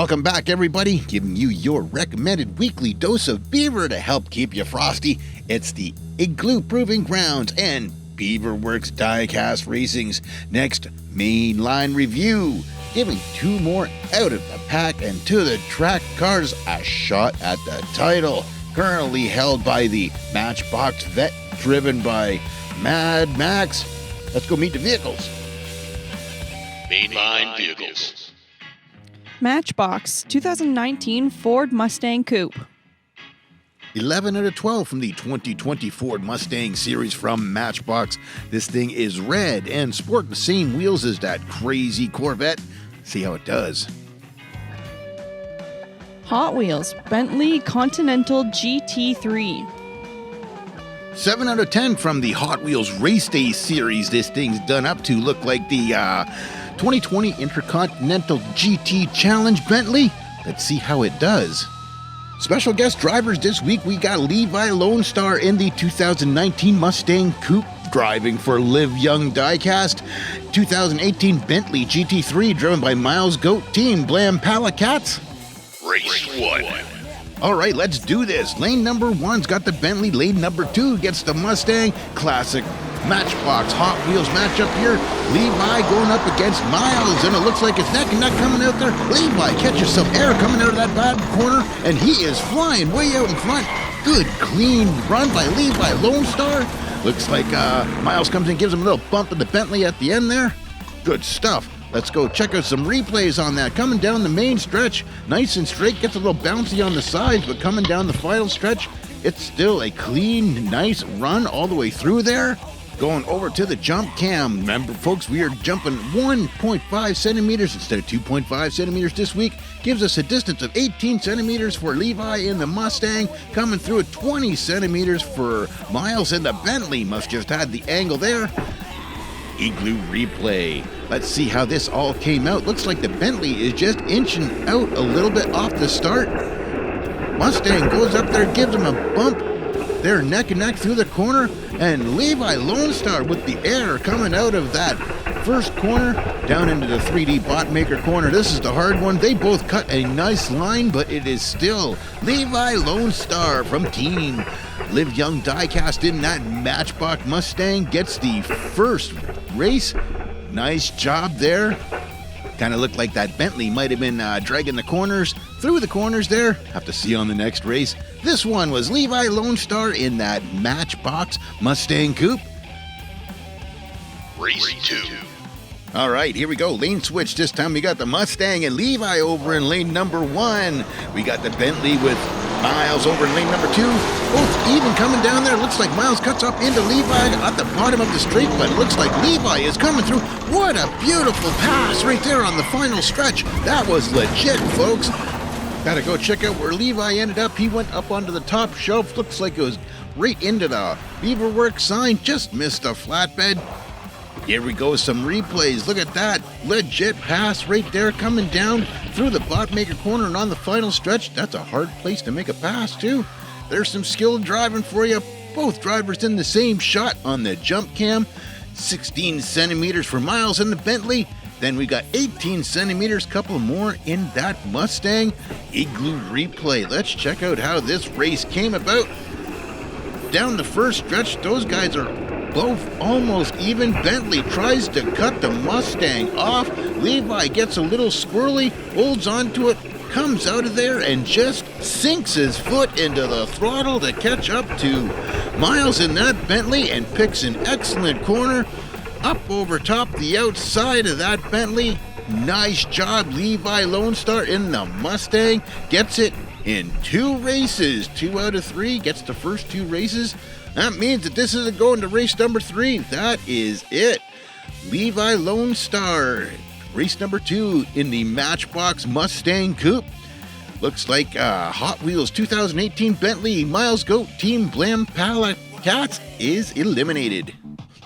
Welcome back, everybody. Giving you your recommended weekly dose of beaver to help keep you frosty. It's the Igloo Proving Grounds and Beaverworx Diecast Racing's Next Mainline review. Giving two more out of the pack and to the track cars a shot at the title. Currently held by the Matchbox vet driven by Mad Max. Let's go meet the vehicles. Mainline vehicles. Matchbox 2019 Ford Mustang Coupe. 11 out of 12 from the 2020 Ford Mustang series from Matchbox. This thing is red and sporting the same wheels as that crazy Corvette. See how it does. Hotwheels Bentley Continental GT3. 7 out of 10 from the Hotwheels Race Day series. This thing's done up to look like the 2020 Intercontinental GT Challenge Bentley. Let's see how it does. Special guest drivers this week, we got Levi Lonestar in the 2019 Mustang Coupe driving for Live Young Diecast. 2018 Bentley GT3 driven by Miles Goat Team Blam Pallas. Race 1. All right, let's do this. Lane number 1's got the Bentley. Lane number 2 gets the Mustang. Classic Matchbox Hot Wheels matchup here. Levi going up against Miles, and it looks like it's neck and neck coming out there. Levi catches some air coming out of that bad corner, and he is flying way out in front. Good, clean run by Levi Lonestar. Looks like Miles comes in, gives him a little bump in the Bentley at the end there. Good stuff. Let's go check out some replays on that. Coming down the main stretch, nice and straight, gets a little bouncy on the sides, but coming down the final stretch, it's still a clean, nice run all the way through there. Going over to the jump cam. Remember, folks, we are jumping 1.5 centimeters instead of 2.5 centimeters this week. Gives us a distance of 18 centimeters for Levi in the Mustang. Coming through at 20 centimeters for Miles in the Bentley. Must just had the angle there. Igloo Replay. Let's see how this all came out. Looks like the Bentley is just inching out a little bit off the start. Mustang goes up there, gives him a bump. They're neck and neck through the corner, and Levi Lonestar with the air coming out of that first corner down into the 3D bot maker corner. This is the hard one. They both cut a nice line, but it is still Levi Lonestar from Team Live Young Diecast in that Matchbox Mustang gets the first race. Nice job there. Kind of looked like that Bentley might have been dragging the corners, through the corners there. Have to see on the next race. This one was Levi Lonestar in that Matchbox Mustang Coupe. Race 2. All right, here we go. Lane switch. This time we got the Mustang and Levi over in lane number 1. We got the Bentley with Miles over in lane number 2. Both even coming down there. Looks like Miles cuts up into Levi at the bottom of the straight, but it looks like Levi is coming through. What a beautiful pass right there on the final stretch. That was legit, folks. Gotta go check out where Levi ended up. He went up onto the top shelf. Looks like it was right into the Beaverworx sign. Just missed a flatbed. Here we go, some replays. Look at that. Legit pass right there coming down through the bot maker corner and on the final stretch. That's a hard place to make a pass, too. There's some skilled driving for you. Both drivers in the same shot on the jump cam. 16 centimeters for Miles in the Bentley. Then we got 18 centimeters, couple more in that Mustang. Igloo Replay. Let's check out how this race came about. Down the first stretch, those guys are both almost even. Bentley tries to cut the Mustang off. Levi gets a little squirrely, holds onto it, comes out of there and just sinks his foot into the throttle to catch up to Miles in that Bentley and picks an excellent corner up over top the outside of that Bentley. Nice job, Levi Lonestar in the Mustang. Gets it in 2 races. 2 out of 3. Gets the first 2 races. That means that this isn't going to race number 3. That is it. Levi Lonestar, race number 2 in the Matchbox Mustang Coupe. Looks like Hot Wheels 2018 Bentley Miles Goat Team Blam Pallas is eliminated.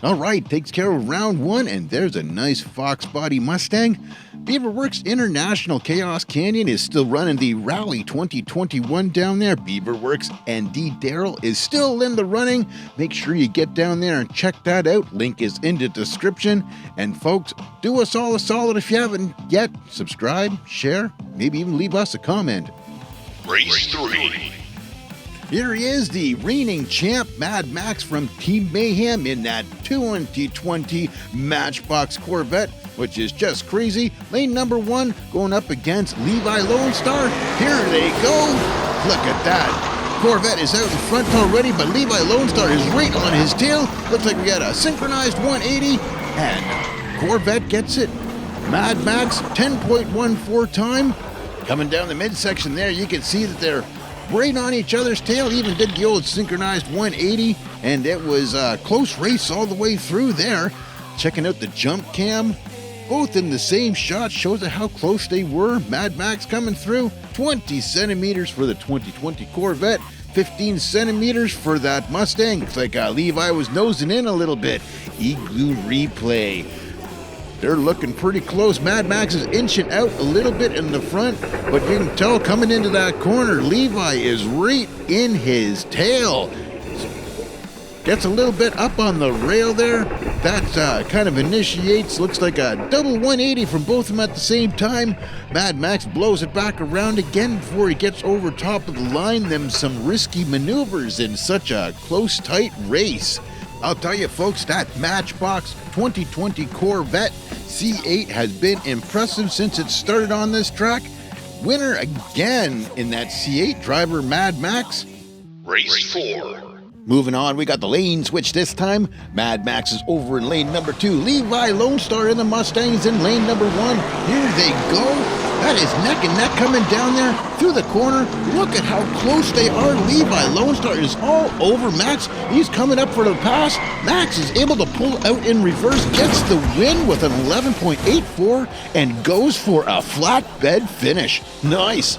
All right, takes care of round 1, and there's a nice Fox body Mustang. Beaverworx International Chaos Canyon is still running the Rally 2021 down there. Beaverworx and D. Darrell is still in the running. Make sure you get down there and check that out. Link is in the description. And folks, do us all a solid if you haven't yet. Subscribe, share, maybe even leave us a comment. Race 3. Here he is, the reigning champ, Mad Max from Team Mayhem in that 2020 Matchbox Corvette, which is just crazy. Lane number 1 going up against Levi Lonestar. Here they go. Look at that. Corvette is out in front already, but Levi Lonestar is right on his tail. Looks like we got a synchronized 180, and Corvette gets it. Mad Max, 10.14 time. Coming down the midsection there, you can see that they're right on each other's tail. Even did the old synchronized 180, and it was a close race all the way through there. Checking out the jump cam, both in the same shot, shows how close they were. Mad Max coming through, 20 centimeters for the 2020 Corvette, 15 centimeters for that Mustang. Looks like Levi was nosing in a little bit. Igloo Replay, they're looking pretty close. Mad Max is inching out a little bit in the front, but you can tell coming into that corner, Levi is right in his tail. Gets a little bit up on the rail there. That kind of initiates, looks like a double 180 from both of them at the same time. Mad Max blows it back around again before he gets over top of the line. Them some risky maneuvers in such a close, tight race. I'll tell you folks, that Matchbox 2020 Corvette C8 has been impressive since it started on this track. Winner again in that C8, driver Mad Max. Race 4. Moving on, we got the lane switch this time. Mad Max is over in lane number 2. Levi Lonestar in the Mustangs in lane number 1. Here they go. That is neck and neck coming down there through the corner. Look at how close they are. Levi Lonestar is all over Max. He's coming up for the pass. Max is able to pull out in reverse, gets the win with an 11.84, and goes for a flatbed finish. Nice.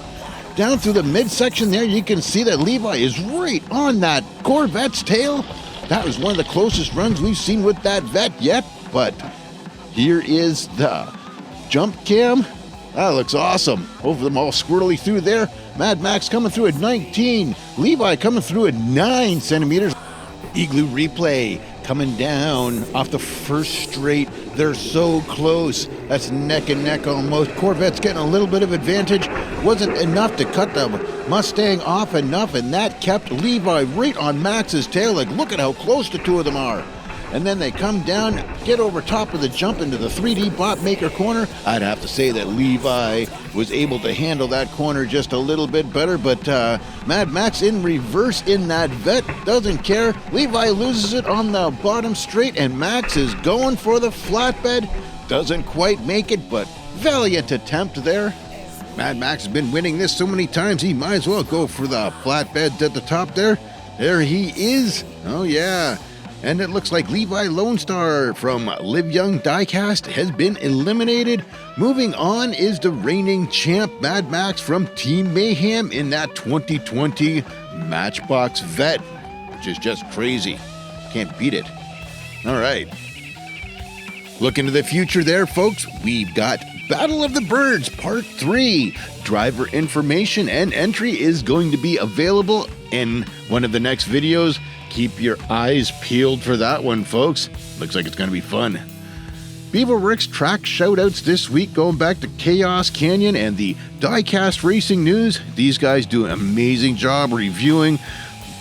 Down through the midsection there, you can see that Levi is right on that Corvette's tail. That was one of the closest runs we've seen with that vet yet, but here is the jump cam. That looks awesome. Over them all squirrely through there. Mad Max coming through at 19. Levi coming through at 9 centimeters. Igloo Replay coming down off the first straight. They're so close. That's neck and neck almost. Corvette's getting a little bit of advantage. Wasn't enough to cut the Mustang off enough, and that kept Levi right on Max's tail. Like, look at how close the two of them are. And then they come down, get over top of the jump into the 3D bot maker corner. I'd have to say that Levi was able to handle that corner just a little bit better, but Mad Max in reverse in that vet, doesn't care. Levi loses it on the bottom straight, and Max is going for the flatbed. Doesn't quite make it, but valiant attempt there. Mad Max has been winning this so many times, he might as well go for the flatbed at the top there. There he is. Oh yeah. And it looks like Levi Lonestar from Live Young Diecast has been eliminated. Moving on is the reigning champ, Mad Max from Team Mayhem in that 2020 Matchbox Vet, which is just crazy. Can't beat it. All right. Look into the future there, folks. We've got Battle of the Birds Part 3. Driver information and entry is going to be available in one of the next videos. Keep your eyes peeled for that one, folks. Looks like it's going to be fun. Beaverworx track shoutouts this week, going back to Chaos Canyon and the Diecast Racing News. These guys do an amazing job reviewing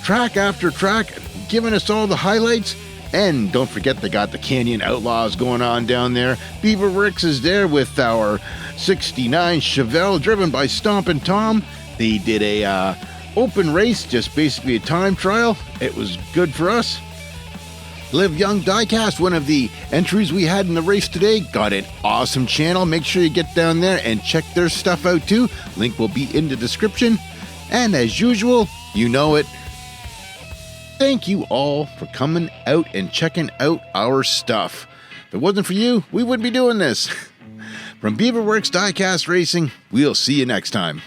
track after track, giving us all the highlights. And don't forget, they got the Canyon Outlaws going on down there. Beaverworx is there with our 69 Chevelle driven by Stompin' Tom. They did a open race, just basically a time trial. It was good for us. Live Young Diecast, one of the entries we had in the race today, got an awesome channel. Make sure you get down there and check their stuff out too. Link will be in the description. And as usual, you know it. Thank you all for coming out and checking out our stuff. If it wasn't for you, we wouldn't be doing this. From Beaverworx Diecast Racing, we'll see you next time.